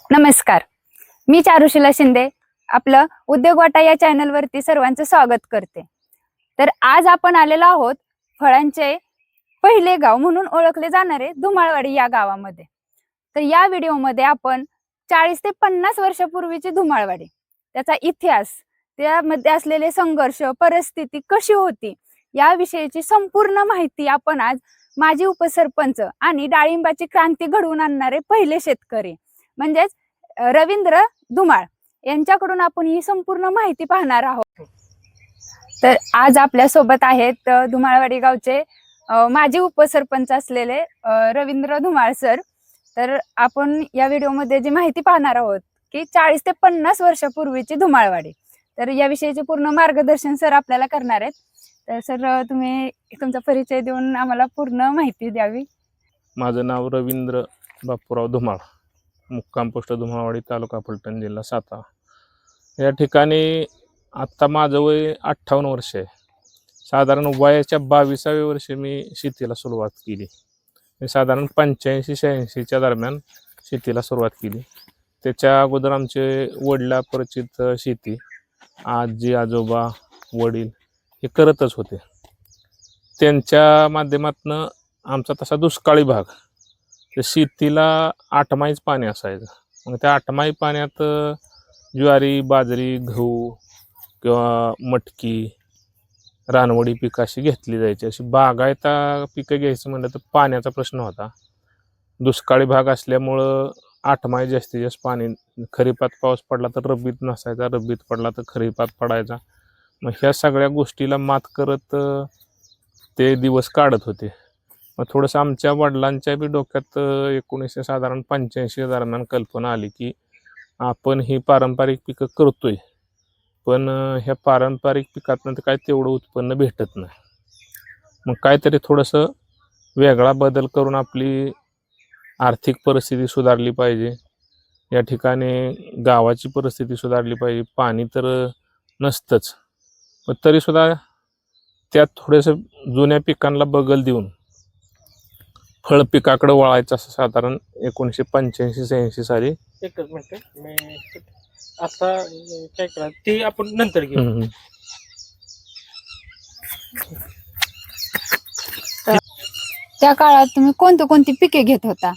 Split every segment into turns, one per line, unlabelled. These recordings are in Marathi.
नमस्कार, मी चारुशीला शिंदे आपलं उद्योग वाटा या चॅनल वरती सर्वांचं स्वागत करते। तर आज आपण आलेलो आहोत फळांचे पहिले गाव म्हणून ओळखले जाणारे धुमाळवाडी या गावामध्ये। तर या व्हिडिओमध्ये आपण 40 ते 50 वर्षापूर्वीची धुमाळवाडी, त्याचा इतिहास, त्यामध्ये असलेले संघर्ष, परिस्थिती कशी होती याविषयीची संपूर्ण माहिती आपण आज माजी उपसरपंच आणि डाळिंबाची क्रांती घडवून आणणारे पहिले शेतकरी म्हणजेच रवींद्र धुमाळ यांच्याकडून आपण ही संपूर्ण माहिती पाहणार आहोत। तर आज आपल्या सोबत आहेत धुमाळवाडी गावचे माजी उपसरपंच असलेले रवींद्र धुमाळ सर। तर आपण या व्हिडिओमध्ये जी माहिती पाहणार आहोत की 40 ते 50 वर्षापूर्वीची धुमाळवाडी, तर याविषयीचे पूर्ण मार्गदर्शन सर आपल्याला करणार आहेत। तर सर तुम्ही तुमचा परिचय देऊन आम्हाला पूर्ण माहिती द्यावी।
माझं नाव रवींद्र बापूराव धुमाळ, मुक्काम पोस्ट धुमाळवाडी, तालुका फलटण, जिल्हा सातारा। या ठिकाणी आत्ता माझं वय 58 वर्ष आहे। साधारण वयाच्या 22व्या वर्षी मी शेतीला सुरुवात केली। मी साधारण 85-86च्या दरम्यान शेतीला सुरुवात केली। त्याच्या अगोदर आमचे वडिला परिचित शेती, आजी आजोबा वडील हे करतच होते। त्यांच्या माध्यमातून आमचा तसा दुष्काळी भाग, तर शेतीला 8 माहीच पाणी असायचं। मग त्या 8 माही पाण्यात ज्वारी, बाजरी, गहू किंवा मटकी, रानवडी पिकं अशी घेतली जायची। अशी बागायता पिकं घ्यायचं म्हणलं तर पाण्याचा प्रश्न होता। दुष्काळी भाग असल्यामुळं 8 माही जास्तीत जास्त पाणी, खरीपात पाऊस पडला तर रब्बीत नसायचा, रब्बीत पडला तर खरीपात पडायचा। मग ह्या सगळ्या गोष्टीला मात करत ते दिवस काढत होते। मग थोडंसं आमच्या वडिलांच्या बी डोक्यात 1985 दरम्यान कल्पना आली की आपण ही पारंपरिक पिकं करतोय, पण ह्या पारंपरिक पिकातनं तर काय तेवढं उत्पन्न भेटत नाही। मग काहीतरी थोडंसं वेगळा बदल करून आपली आर्थिक परिस्थिती सुधारली पाहिजे। या ठिकाणी गावाची परिस्थिती सुधारली पाहिजे। पाणी तर नसतंच, पण तरीसुद्धा त्यात थोडंसं जुन्या पिकांना बगल देऊन फळ पिकाकडे वळायचं असं साधारण 1985-86 साली।
एकच मिनिट, मी आता काय करा ते आपण नंतर घेऊ।
त्या काळात तुम्ही कोणती पिके घेत होता?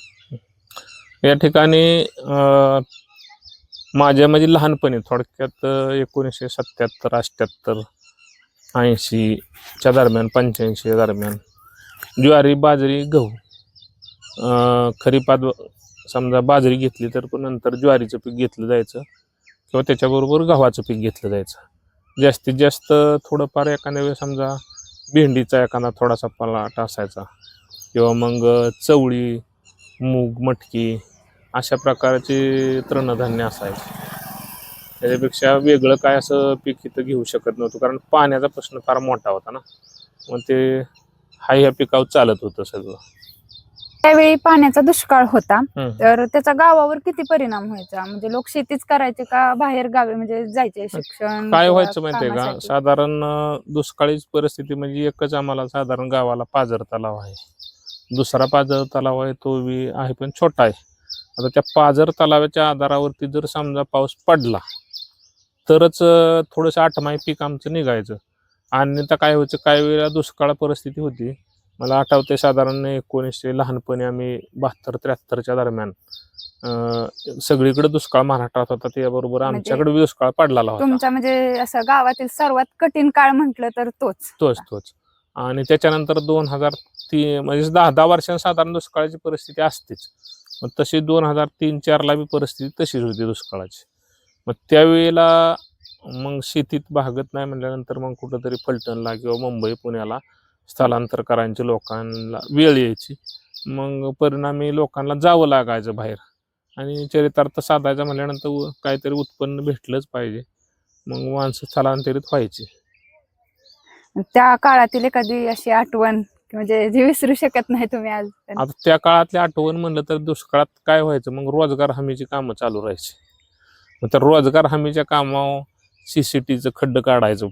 या ठिकाणी माझ्या म्हणजे लहानपणी थोडक्यात 1977, 88, 80च्या दरम्यान, 85 दरम्यान ज्वारी, बाजरी, गहू, खरीपात समजा बाजरी घेतली तर नंतर ज्वारीचं पीक घेतलं जायचं किंवा त्याच्याबरोबर गव्हाचं पीक घेतलं जायचं। जास्तीत जास्त थोडंफार एखाद्या वेळेस समजा भेंडीचा एखादा थोडासा प्लॉट असायचा किंवा मग चवळी, मूग, मटकी अशा प्रकारचे तृणधान्य असायचे। त्याच्यापेक्षा वेगळं काय असं पीक इथं घेऊ शकत नव्हतं, कारण पाण्याचा प्रश्न फार मोठा होता ना। मग ते ह्या पिकावर चालत होतं सगळं।
त्यावेळी पाण्याचा दुष्काळ होता, तर त्याचा गावावर किती परिणाम व्हायचा? म्हणजे लोक शेतीच करायचे का बाहेर गावी म्हणजे जायचे शिक्षण?
काय व्हायचं माहितीये का, साधारण दुष्काळी परिस्थिती म्हणजे एकच आम्हाला साधारण गावाला पाझर तलाव आहे। दुसरा पाझर तलाव आहे, तो बी आहे पण छोटा आहे। आता त्या पाझर तलावाच्या आधारावरती जर समजा पाऊस पडला तरच थोडंसं 8 माही पीक आमचं निघायचं। आणि तर काय व्हायचं, काही वेळेला दुष्काळ परिस्थिती होती। मला आठवते साधारण 1900 लहानपणी आम्ही 72-73च्या दरम्यान सगळीकडे दुष्काळ महाराष्ट्रात होता, त्याबरोबर आमच्याकडे दुष्काळ पडलेला होता।
तुमचा म्हणजे असं गावातील सर्वात कठीण काळ म्हटलं तर तोच।
आणि त्याच्यानंतर 2003 म्हणजे 10 वर्षांनी साधारण दुष्काळाची परिस्थिती असतेच। मग तशी 2003-04ला बी परिस्थिती तशीच होती दुष्काळाची। मग त्यावेळेला मग शेतीत भागत नाही म्हटल्यानंतर मग कुठंतरी फलटणला किंवा मुंबई पुण्याला स्थलांतर करायचे लोकांना वेळ यायची। मग परिणामी लोकांना जावं लागायचं बाहेर, आणि चरितार्थ साधायचं म्हटल्यानंतर काहीतरी उत्पन्न भेटलंच पाहिजे। मग माणसं स्थलांतरित व्हायची।
त्या काळातील एखादी अशी आठवण म्हणजे जी विसरू शकत नाही तुम्ही आज?
आता त्या काळातली आठवण म्हणलं तर दुष्काळात काय व्हायचं, मग रोजगार हमीची कामं चालू राहायची। मग त्या रोजगार हमीच्या कामावर CCTचं खड्डं काढायचं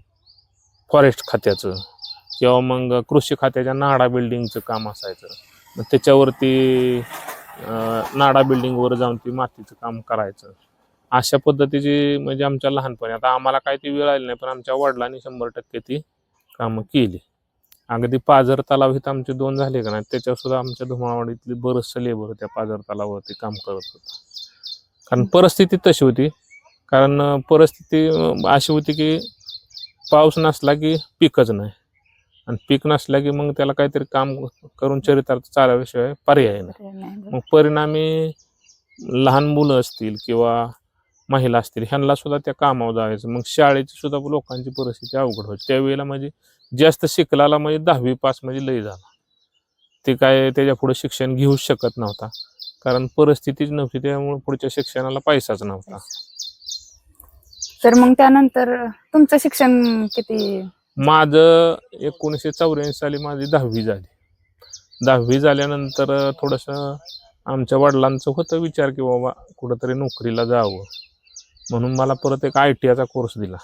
फॉरेस्ट खात्याचं, किंवा मग कृषी खात्याच्या नाडा बिल्डिंगचं काम असायचं। मग त्याच्यावरती नाडा बिल्डिंगवर जाऊन ती मातीचं काम करायचं. अशा पद्धतीची म्हणजे आमच्या लहानपणी, आता आम्हाला काय ती वेळ आली नाही, पण आमच्या वडिलांनी 100% ती कामं केली. अगदी पाझर तलाव इथं आमचे 2 झाले का नाही, त्याच्यावर सुद्धा आमच्या धुमाळवाडीतली बरंचसं लेबर त्या पाझर तलावावरती काम करत होतं. कारण परिस्थिती तशी होती. कारण परिस्थिती अशी होती की पाऊस नसला की पिकच नाही, आणि पीक नसला की मग त्याला काहीतरी काम करून चरितार्थ चालवल्याशिवाय पर्याय नाही. मग परिणामी लहान मुलं असतील किंवा महिला असतील, ह्यांना सुद्धा त्या कामावर जायचं. मग शाळेची सुद्धा लोकांची परिस्थिती अवघड होती त्यावेळेला. म्हणजे जास्त शिकलाला म्हणजे 10वी पास म्हणजे लय झाला. ते काय त्याच्या पुढे शिक्षण घेऊच शकत नव्हता, कारण परिस्थितीच नव्हती. त्यामुळे पुढच्या शिक्षणाला पैसाच नव्हता.
तर मग त्यानंतर तुमचं शिक्षण किती?
माझं 1984 साली माझी 10वी झाली. 10वी झाल्यानंतर थोडंसं आमच्या वडिलांचं होतं विचार की बाबा कुठंतरी नोकरीला जावं, म्हणून मला परत एक ITIचा कोर्स दिला.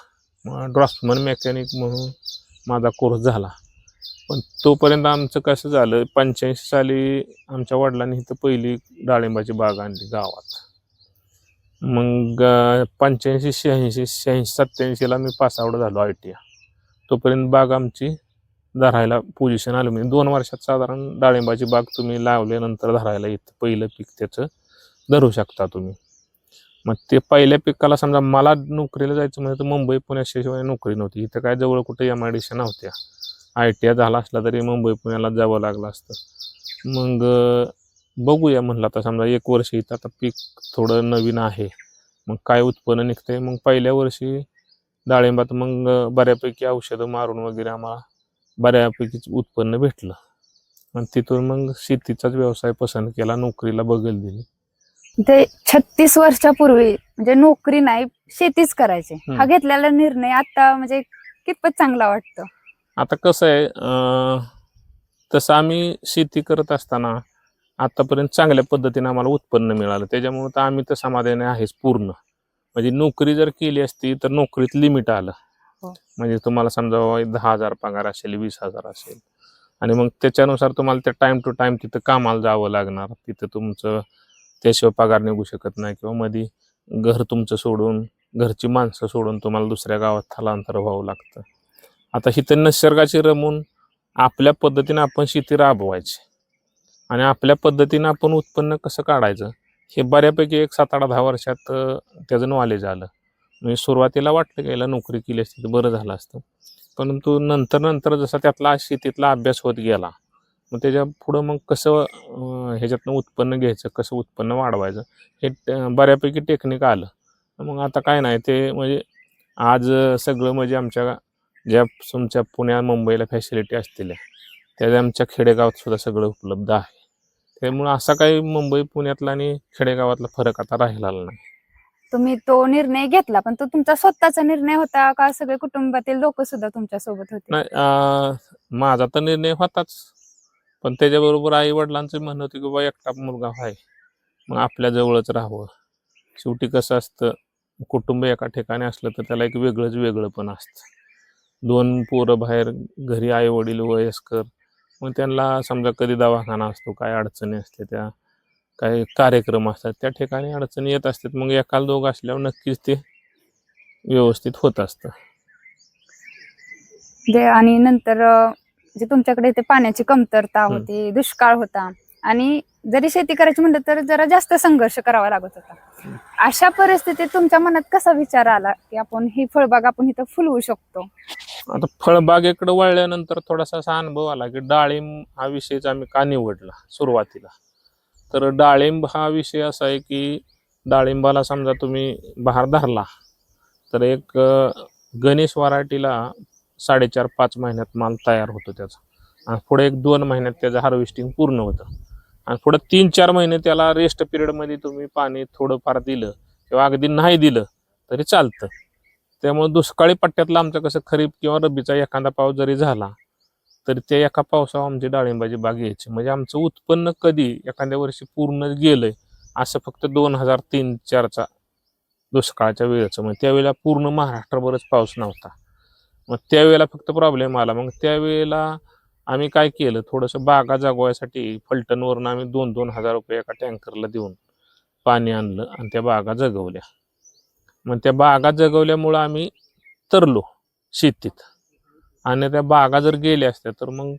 ड्राफ्ट्समन मेकॅनिक म्हणून माझा कोर्स झाला. पण तोपर्यंत आमचं कसं झालं, 85 साली आमच्या वडिलांनी इथं पहिली डाळिंबाची बाग आणली गावात. मग 85, 86, 87ला मी पासआउट झालो ITI. तोपर्यंत बाग आमची धरायला पोझिशन आलं. म्हणजे 2 वर्षात साधारण डाळिंबाची बाग तुम्ही लावल्यानंतर धरायला येतं. पहिलं पीक त्याचं धरू शकता तुम्ही. मग ते पहिल्या पिकाला समजा मला नोकरीला जायचं म्हणजे तर मुंबई पुण्याशिवाय नोकरी नव्हती. इथं काय जवळ कुठे MIDC नव्हत्या. ITI झाला असला तरी मुंबई पुण्याला जावं लागलं असतं. मग बघूया म्हणलं, आता समजा 1 वर्ष इथं आता पीक थोडं नवीन आहे, मग काय उत्पन्न निघतंय. मग पहिल्या वर्षी डाळिंबात मग बऱ्यापैकी औषधं मारून वगैरे आम्हाला बऱ्यापैकी उत्पन्न भेटलं. आणि तिथून मग शेतीचाच व्यवसाय पसंत केला, नोकरीला बगल दिली.
ते 36 वर्षापूर्वी म्हणजे नोकरी नाही शेतीच करायची, हा घेतलेला निर्णय आता म्हणजे कितपत चांगला वाटतो?
आता कसं आहे, तसं आम्ही शेती करत असताना आतापर्यंत चांगल्या पद्धतीने आम्हाला उत्पन्न मिळालं, त्याच्यामुळे तर आम्ही तर समाधानी आहेच पूर्ण. म्हणजे नोकरी जर केली असती तर नोकरीत लिमिट आलं. म्हणजे तुम्हाला समजा 10,000 पगार असेल, 20,000 असेल, आणि मग त्याच्यानुसार तुम्हाला त्या टाइम टू टाइम तिथं कामाला जावं लागणार. तिथं तुमचं त्याशिवाय पगार निघू शकत नाही, किंवा मध्ये घर तुमचं सोडून, घरची माणसं सोडून तुम्हाला दुसऱ्या गावात स्थलांतर व्हावं लागतं. आता इथं निसर्गाची रमून आपल्या पद्धतीने आपण शेती राबवायची, आणि आपल्या पद्धतीनं आपण उत्पन्न कसं काढायचं हे बऱ्यापैकी 1 7-8-10 वर्षात त्याचं नॉलेज आलं. म्हणजे सुरुवातीला वाटलं की याला नोकरी केली असती तर बरं झालं असतं, परंतु नंतर जसा त्यातला शेतीतला अभ्यास होत गेला, मग त्याच्या पुढं मग कसं ह्याच्यातनं उत्पन्न घ्यायचं, कसं उत्पन्न वाढवायचं हे बऱ्यापैकी टेक्निक आलं. मग आता काय नाही ते, म्हणजे आज सगळं म्हणजे आमच्या ज्या तुमच्या पुण्या मुंबईला फॅसिलिटी असतील त्या आमच्या खेडेगावात सुद्धा सगळं उपलब्ध आहे. त्यामुळे असा काही मुंबई पुण्यातला आणि खेडेगावातला फरक आता राहिलेला नाही.
तुम्ही तो निर्णय घेतला, पण तो तुमचा स्वतःचा निर्णय होता का सगळे कुटुंबातील लोक सुद्धा तुमच्या सोबत होते?
नाही, माझा तर निर्णय होताच, पण त्याच्याबरोबर आई वडिलांचं म्हणणं होतं की बाबा एकटा मुलगा आहे, मग आपल्या जवळच राहावं. शेवटी कसं असतं, कुटुंब एका ठिकाणी असलं तर त्याला एक वेगळं पण असतं. 2 पोरं बाहेर, घरी आई वडील वयस्कर, मग त्यांना समजा कधी दवाखाना असतो, काय अडचणी असते, त्या काही कार्यक्रम असतात, त्या ठिकाणी अडचणी येत असतात. मग एकाला दोघं असल्यावर नक्कीच ते व्यवस्थित होत असतं.
आणि नंतर जे तुमच्याकडे ते पाण्याची कमतरता होती, दुष्काळ होता, आणि जरी शेती करायची म्हणलं तर जरा जास्त संघर्ष करावा लागत होता. अशा परिस्थितीत तुमच्या मनात कसा विचार आला की आपण ही फळबाग आपण इथं फुलवू शकतो?
आता फळबागेकडे वळल्यानंतर थोडासा असा अनुभव आला की डाळिंब हा विषयच आम्ही का निवडला सुरुवातीला. तर डाळिंब हा विषय असा आहे की डाळिंबाला समजा तुम्ही बहार धरला तर एक गणेश व्हरायटीला 4.5-5 महिन्यात माल तयार होतो त्याचा, आणि पुढे 1-2 महिन्यात त्याचं हार्वेस्टिंग पूर्ण होतं, आणि पुढे 3-4 महिने त्याला रेस्ट पिरियडमध्ये तुम्ही पाणी थोडंफार दिलं किंवा अगदी नाही दिलं तरी चालतं. त्यामुळे दुष्काळी पट्ट्यातलं आमचं कसं खरीप किंवा रब्बीचा एखादा पाऊस जरी झाला तरी त्या एका पावसावर आमची डाळिंबाची बाग यायची. म्हणजे आमचं उत्पन्न कधी एखाद्या वर्षी पूर्ण गेलंय असं फक्त 2003-04चा दुष्काळाच्या वेळेचं, म्हणजे त्यावेळेला पूर्ण महाराष्ट्रभरच पाऊस नव्हता. मग त्यावेळेला फक्त प्रॉब्लेम आला. मग त्यावेळेला आम्ही काय केलं, थोडंसं बागा जगवायसाठी फलटणवरून आम्ही 2,000 रुपये एका टँकरला देऊन पाणी आणलं आणि त्या बागा जगवल्या. मग त्या बागा जगवल्यामुळं आम्ही तरलो शेतीत. आणि त्या बागा जर गेल्या असत्या तर मग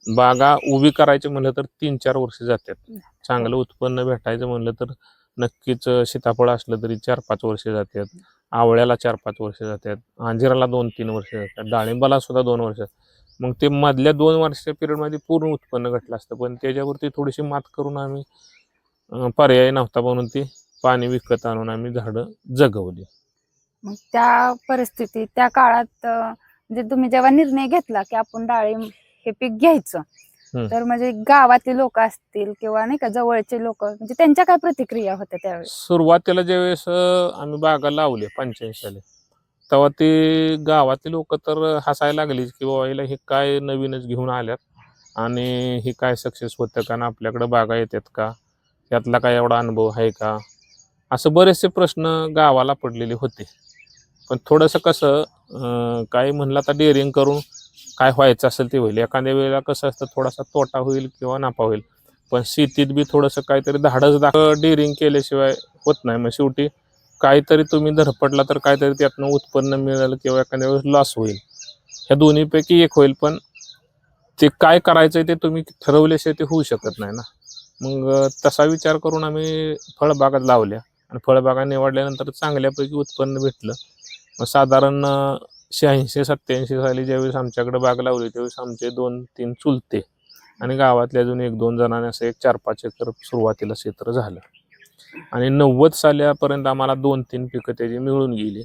बागा उभी करायची म्हणलं तर 3-4 वर्ष जातात. चांगलं उत्पन्न भेटायचं म्हणलं तर नक्कीच सीताफळ असलं तरी 4-5 वर्ष जातात, आवळ्याला 4-5 वर्ष जातात, अंजिराला 2-3 वर्ष जातात, डाळिंबाला सुद्धा 2 वर्ष. मग ते मधल्या 2 वर्षाच्या पिरियडमध्ये पूर्ण उत्पन्न घटलं असतं. पण त्याच्यावरती थोडीशी मात करून आम्ही पर्याय नव्हता म्हणून ती पाणी विकत आणून आम्ही झाडं जगवली.
मग त्या परिस्थितीत त्या काळात म्हणजे तुम्ही जेव्हा निर्णय घेतला की आपण डाळिंब हे पीक घ्यायचं, तर म्हणजे गावातले लोक असतील किंवा नाही का जवळचे लोक, म्हणजे त्यांच्या काय प्रतिक्रिया होत्या त्यावेळेस?
सुरुवातीला ज्यावेळेस आम्ही बागा लावल्या 85 साली, तेव्हा ते गावातली लोक तर हसायला लागलीच की बाबा हिला हे काय नवीनच घेऊन आल्यात आणि हे काय सक्सेस होतं का ना, आपल्याकडे बागा येतात का, त्यातला काय एवढा अनुभव आहे का, असं बरेचसे प्रश्न गावाला पडलेले होते. पण थोडंसं कसं काय म्हणलं आता डेअरिंग करून काय व्हायचं असेल ते होईल. एखाद्या वेळेला कसं असतं, थोडासा तोटा होईल किंवा नफा होईल, पण शेतीत बी थोडंसं काहीतरी धाडस डेअरिंग केल्याशिवाय होत नाही. मग शेवटी काहीतरी तुम्ही धडपडला तर काहीतरी त्यातनं उत्पन्न मिळेल किंवा एखाद्या वेळेस लॉस होईल, ह्या दोन्हीपैकी एक होईल. पण ते काय करायचंय ते तुम्ही ठरवल्याशिवाय ते होऊ शकत नाही ना. मग तसा विचार करून आम्ही फळबागा लावल्या आणि फळबागा निवडल्यानंतर चांगल्यापैकी उत्पन्न भेटलं. मग साधारण 86-87 साली ज्यावेळेस आमच्याकडे बाग लावली त्यावेळेस आमचे 2-3 चुलते आणि गावातले अजून 1-2 जणांनी असं एक 4-5 एकर सुरुवातीला क्षेत्र झालं. आणि 90 साल्यापर्यंत आम्हाला 2-3 पिकं त्याची मिळून गेली.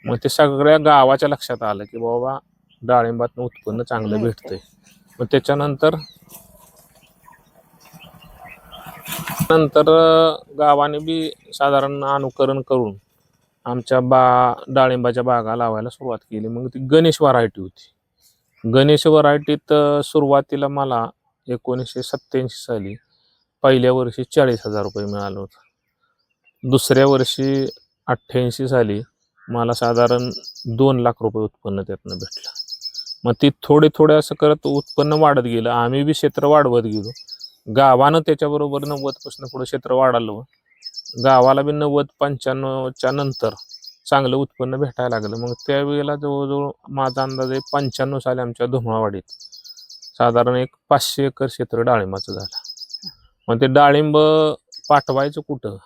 मग ते सगळ्या गावाच्या लक्षात आलं की बाबा डाळिंबातनं उत्पन्न चांगलं भेटतंय. मग त्याच्यानंतर गावाने बी साधारण अनुकरण करून आमच्या डाळिंबाच्या बागा लावायला सुरुवात केली. मग ती गणेश व्हरायटी होती. गणेश व्हरायटीत सुरुवातीला मला 1987 साली पहिल्या वर्षी 40,000 रुपये मिळालं होतं. दुसऱ्या वर्षी 88 साली मला साधारण 2 लाख रुपये उत्पन्न त्यातनं भेटलं. मग ती थोडे असं करत उत्पन्न वाढत गेलं. आम्ही बी क्षेत्र वाढवत गेलो. गावानं त्याच्याबरोबर 90 पुढे क्षेत्र वाढालं. गावाला बी 90-95च्या नंतर चांगलं उत्पन्न भेटायला लागलं. मग त्यावेळेला जवळजवळ माझा अंदाज आहे 95 साली आमच्या धुमाळवाडीत साधारण एक 500 एकर क्षेत्र डाळिंबाचं झालं. मग ते डाळिंब पाठवायचं कुठं,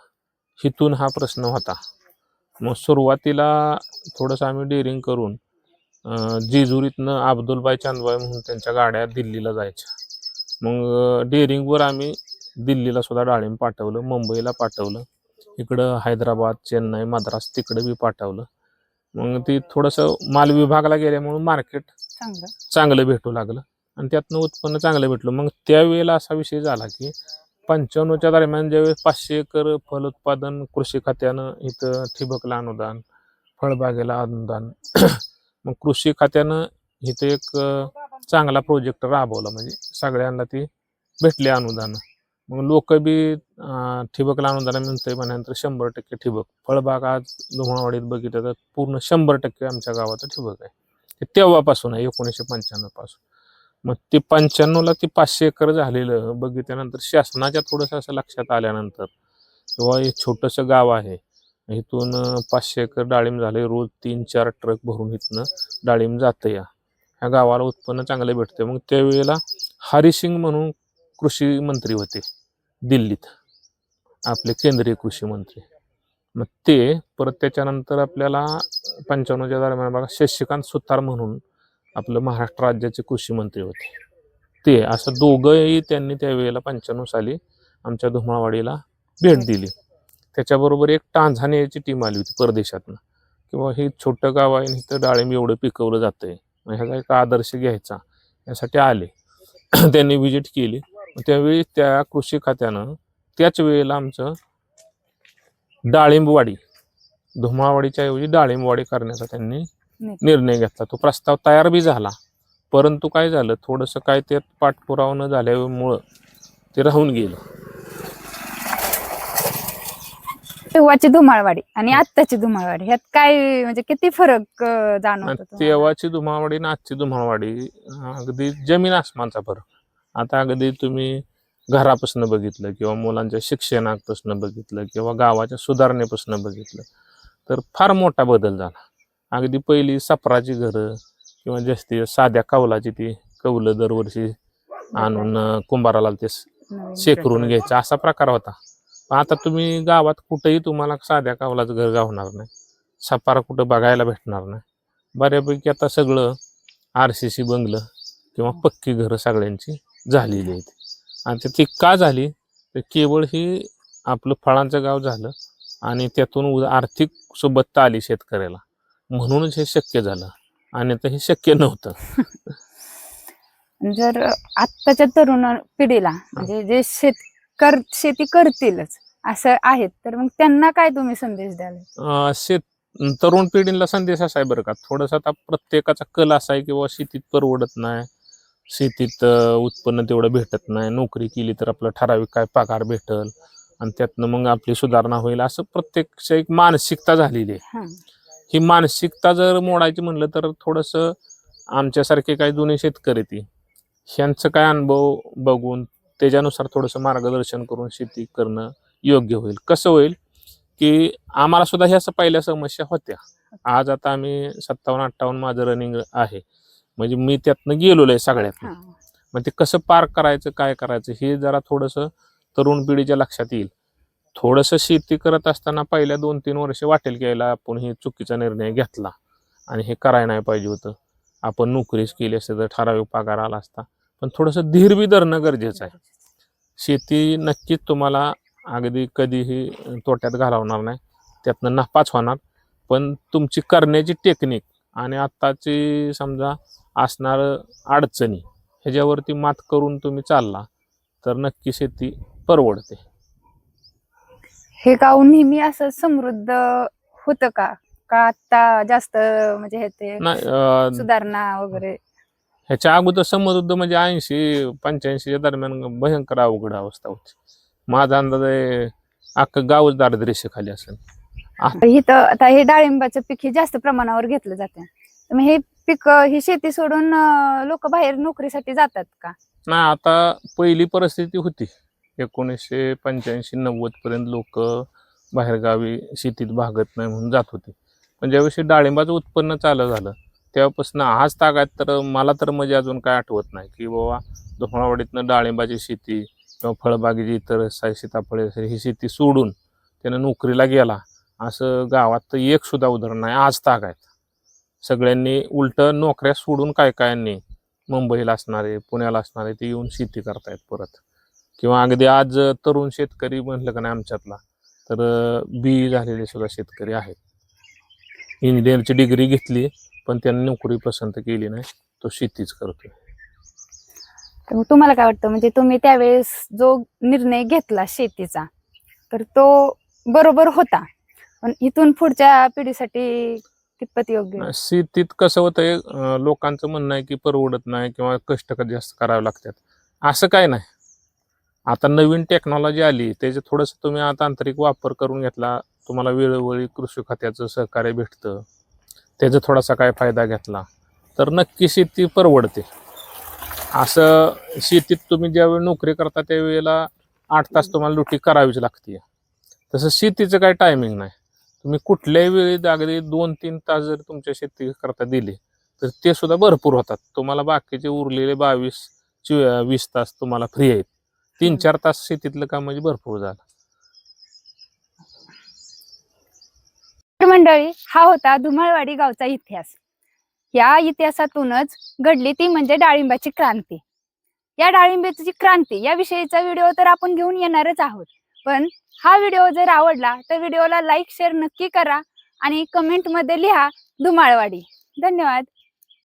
हिथून हा प्रश्न होता. मग सुरुवातीला थोडंसं आम्ही डेअरिंग करून जेजुरीतनं अब्दुलबाई चांदबाई म्हणून त्यांच्या गाड्या दिल्लीला जायच्या. मग डेअरिंगवर आम्ही दिल्लीला सुद्धा डाळिंब पाठवलं, मुंबईला पाठवलं, इकडं हैदराबाद, चेन्नई, मद्रास तिकडं बी पाठवलं. मग ती थोडंसं माल विभागाला गेल्यामुळं मार्केट चांगलं भेटू लागलं आणि त्यातनं उत्पन्न चांगलं भेटलं. मग त्यावेळेला असा विषय झाला की 95च्या दरम्यान ज्यावेळेस 500 एकर फलोत्पादन कृषी खात्यानं इथं ठिबकला अनुदान, फळबागेला अनुदान मग कृषी खात्यानं इथं एक चांगला प्रोजेक्ट राबवला, म्हणजे सगळ्यांना ती भेटली अनुदान. मग लोक बी ठिबकला अनुदान म्हणतंय म्हणानंतर 100% ठिबक. फळबाग आज धुमाळवाडीत बघितलं तर पूर्ण 100% आमच्या गावाचं ठिबक आहे. ते तेव्हापासून आहे, 1995 पासून. मग ते 95ला ती 500 एकर झालेलं बघितल्यानंतर शासनाच्या थोडंसं असं लक्षात आल्यानंतर किंवा हे छोटंसं गाव आहे, इथून 500 एकर डाळिंब झाले, रोज 3-4 ट्रक भरून इथनं डाळिंब जातं. ह्या गावाला उत्पन्न चांगलं भेटते. मग त्यावेळेला हरिसिंग म्हणून कृषी मंत्री होते दिल्लीत, आपले केंद्रीय कृषी मंत्री. मग ते परत त्याच्यानंतर आपल्याला 95च्या दरम्यान बघा शशिकांत सुतार म्हणून आपलं महाराष्ट्र राज्याचे कृषी मंत्री होते. ते असं दोघंही त्यांनी त्यावेळेला 95 साली आमच्या धुमाळवाडीला भेट दिली. त्याच्याबरोबर एक टांझानियाची टीम आली होती परदेशातनं, किंवा हे छोटं गाव आहे इथं डाळिंब एवढं पिकवलं जातंय, ह्याचा एक आदर्श घ्यायचा यासाठी आले. त्यांनी व्हिजिट केली. त्यावेळी त्या कृषी खात्यानं त्याच वेळेला आमचं डाळिंबवाडी, धुमाळवाडीच्या ऐवजी डाळिंबवाडी करण्याचा त्यांनी निर्णय घेतला. तो प्रस्ताव तयार बी झाला, परंतु काय झालं, थोडंसं काय त्यात पाठपुरावा न झाल्यामुळं ते राहून गेलं.
तेव्हाची धुमाळवाडी आणि आत्ताची धुमाळवाडी ह्यात काय म्हणजे किती फरक जाणवतो तुम्हाला?
तेव्हाची धुमाळवाडी आणि आजची धुमाळवाडी अगदी जमीन आसमानचा फरक. आता अगदी तुम्ही घरापासून बघितलं किंवा मुलांच्या शिक्षणापासून बघितलं किंवा गावाच्या सुधारणेपासून बघितलं तर फार मोठा बदल झाला. अगदी पहिली सपराची घरं किंवा जास्ती साध्या कौलाची ती कौलं दरवर्षी आणून कुंभाराला ते
नवीन
शेकरून घ्यायचा असा प्रकार होता. पण आता तुम्ही गावात कुठेही तुम्हाला साध्या कौलाचं घर गावणार नाही, सपारा कुठं बघायला भेटणार नाही. बऱ्यापैकी आता सगळं RCC बंगलं किंवा पक्की घरं सगळ्यांची झालेली आहेत. आणि ती का झाली तर केवळ ही आपलं फळांचं गाव झालं आणि त्यातून आर्थिक सोबतता आली शेतकऱ्याला, म्हणूनच हे शक्य झालं. आणि आता हे शक्य नव्हतं.
जर आत्ताच्या तरुण पिढीला म्हणजे जे शेती करतीलच असं आहेत तर मग त्यांना काय तुम्ही संदेश द्याल?
तरुण पिढीला संदेश असा आहे बरं का, थोडंसं आता प्रत्येकाचा कल असा आहे की बाबा शेतीत परवडत नाही, शेतीत उत्पन्न तेवढं भेटत नाही, नोकरी केली तर आपलं ठराविक काय पगार भेटल आणि त्यातनं मग आपली सुधारणा होईल, असं प्रत्येक एक मानसिकता झालेली आहे. ही मानसिकता जर मोडायची म्हणलं तर थोडंसं आमच्यासारखे काही जुने शेतकरी ती ह्यांचं काय अनुभव बघून त्याच्यानुसार थोडंसं मार्गदर्शन करून शेती करणं योग्य होईल. कसं होईल की आम्हाला सुद्धा ह्या पहिल्या समस्या होत्या. आज आता आम्ही 57-58 माझं रनिंग आहे, म्हणजे मी त्यातनं गेलेलो आहे सगळ्यात. मग ते कसं पार करायचं काय करायचं हे जरा थोडंसं तरुण पिढीच्या लक्षात येईल. थोडंसं शेती करत असताना पहिल्या 2-3 वर्ष वाटेल की यायला आपण हे चुकीचा निर्णय घेतला आणि हे करायला नाही पाहिजे होतं, आपण नोकरीच केली असते तर ठराविक पगार आला असता. पण थोडंसं धीर बी धरणं गरजेचं आहे. शेती नक्कीच तुम्हाला अगदी कधीही तोट्यात घालवणार नाही, त्यातनं नफाच होणार. पण तुमची करण्याची टेक्निक आणि आत्ताची समजा असणार अडचणी ह्याच्यावरती मात करून तुम्ही चालला तर नक्की शेती परवडते.
हे गाव नेहमी असं समृद्ध होतं का आता जास्त म्हणजे हे ते
नाही,
सुधारणा वगैरे?
ह्याच्या अगोदर समृद्ध म्हणजे 80-85 दरम्यान भयंकर अवघड अवस्था होती. माझा अंदाज आहे अख्खं गावच दारिद्र्य खाली असेल.
इथं आता हे डाळिंबाचं पीक हे जास्त प्रमाणावर घेतलं जातं, मग हे पीक ही शेती सोडून लोक बाहेर नोकरीसाठी जातात का?
नाही, आता पहिली परिस्थिती होती 1985-90 पर्यंत लोक बाहेरगावी शेतीत भागत नाही म्हणून जात होते. पण ज्यावेळी डाळिंबाचं उत्पन्न चालू झालं तेव्हापासून आज तागायत तर मला तर म्हणजे अजून काय आठवत नाही की बाबा धुमाळवाडीतनं डाळिंबाची शेती किंवा फळबागेची इतर सीताफळे ही शेती सोडून त्यानं नोकरीला गेला असं गावात तर एक सुद्धा उदाहरण नाही आज तागायत. सगळ्यांनी उलट नोकऱ्या सोडून कायांनी मुंबईला असणारे पुण्याला असणारे ते येऊन शेती करतायत परत. किंवा अगदी आज तरुण शेतकरी म्हणलं का नाही आमच्यातला तर BE झालेले सुद्धा शेतकरी आहेत. इंजिनिअरची डिग्री घेतली पण त्यांनी नोकरी पसंत केली नाही, तो शेतीच करतोय.
तर तुम्हाला काय वाटतं म्हणजे तुम्ही त्यावेळेस जो निर्णय घेतला शेतीचा तर तो बरोबर होता, पण इथून पुढच्या पिढीसाठी कितपत योग्य?
शेतीत कसं होतंय लोकांचं म्हणणं आहे की परवडत नाही किंवा कष्ट जास्त करावे लागतात, असं काय नाही. आता नवीन टेक्नॉलॉजी आली त्याचे थोडंसं तुम्ही तांत्रिक वापर करून घेतला, तुम्हाला वेळोवेळी कृषी खात्याचं सहकार्य भेटतं, त्याचा थोडासा काय फायदा घेतला तर नक्की शेती परवडते. असं शेतीत तुम्ही ज्यावेळी नोकरी करता त्यावेळेला 8 तास तुम्हाला ड्युटी करावीच लागते. तसं शेतीचं काही टायमिंग नाही, तुम्ही कुठल्याही वेळी अगदी 2-3 तास जर तुमच्या शेती करता दिले तर ते सुद्धा भरपूर होतात. तुम्हाला बाकीचे उरलेले 22-20 तास तुम्हाला फ्री आहेत. 3-4 तास शेतीतलं काम म्हणजे भरपूर झालं.
मंडळी, हा होता धुमाळवाडी गावचा इतिहास. या इतिहासातूनच घडली ती म्हणजे डाळिंबाची क्रांती. या डाळिंबाची क्रांती या विषयीचा व्हिडिओ तर आपण घेऊन येणारच आहोत, पण हा व्हिडिओ जर आवडला तर व्हिडिओला लाईक शेअर नक्की करा आणि कमेंट मध्ये लिहा धुमाळवाडी. धन्यवाद.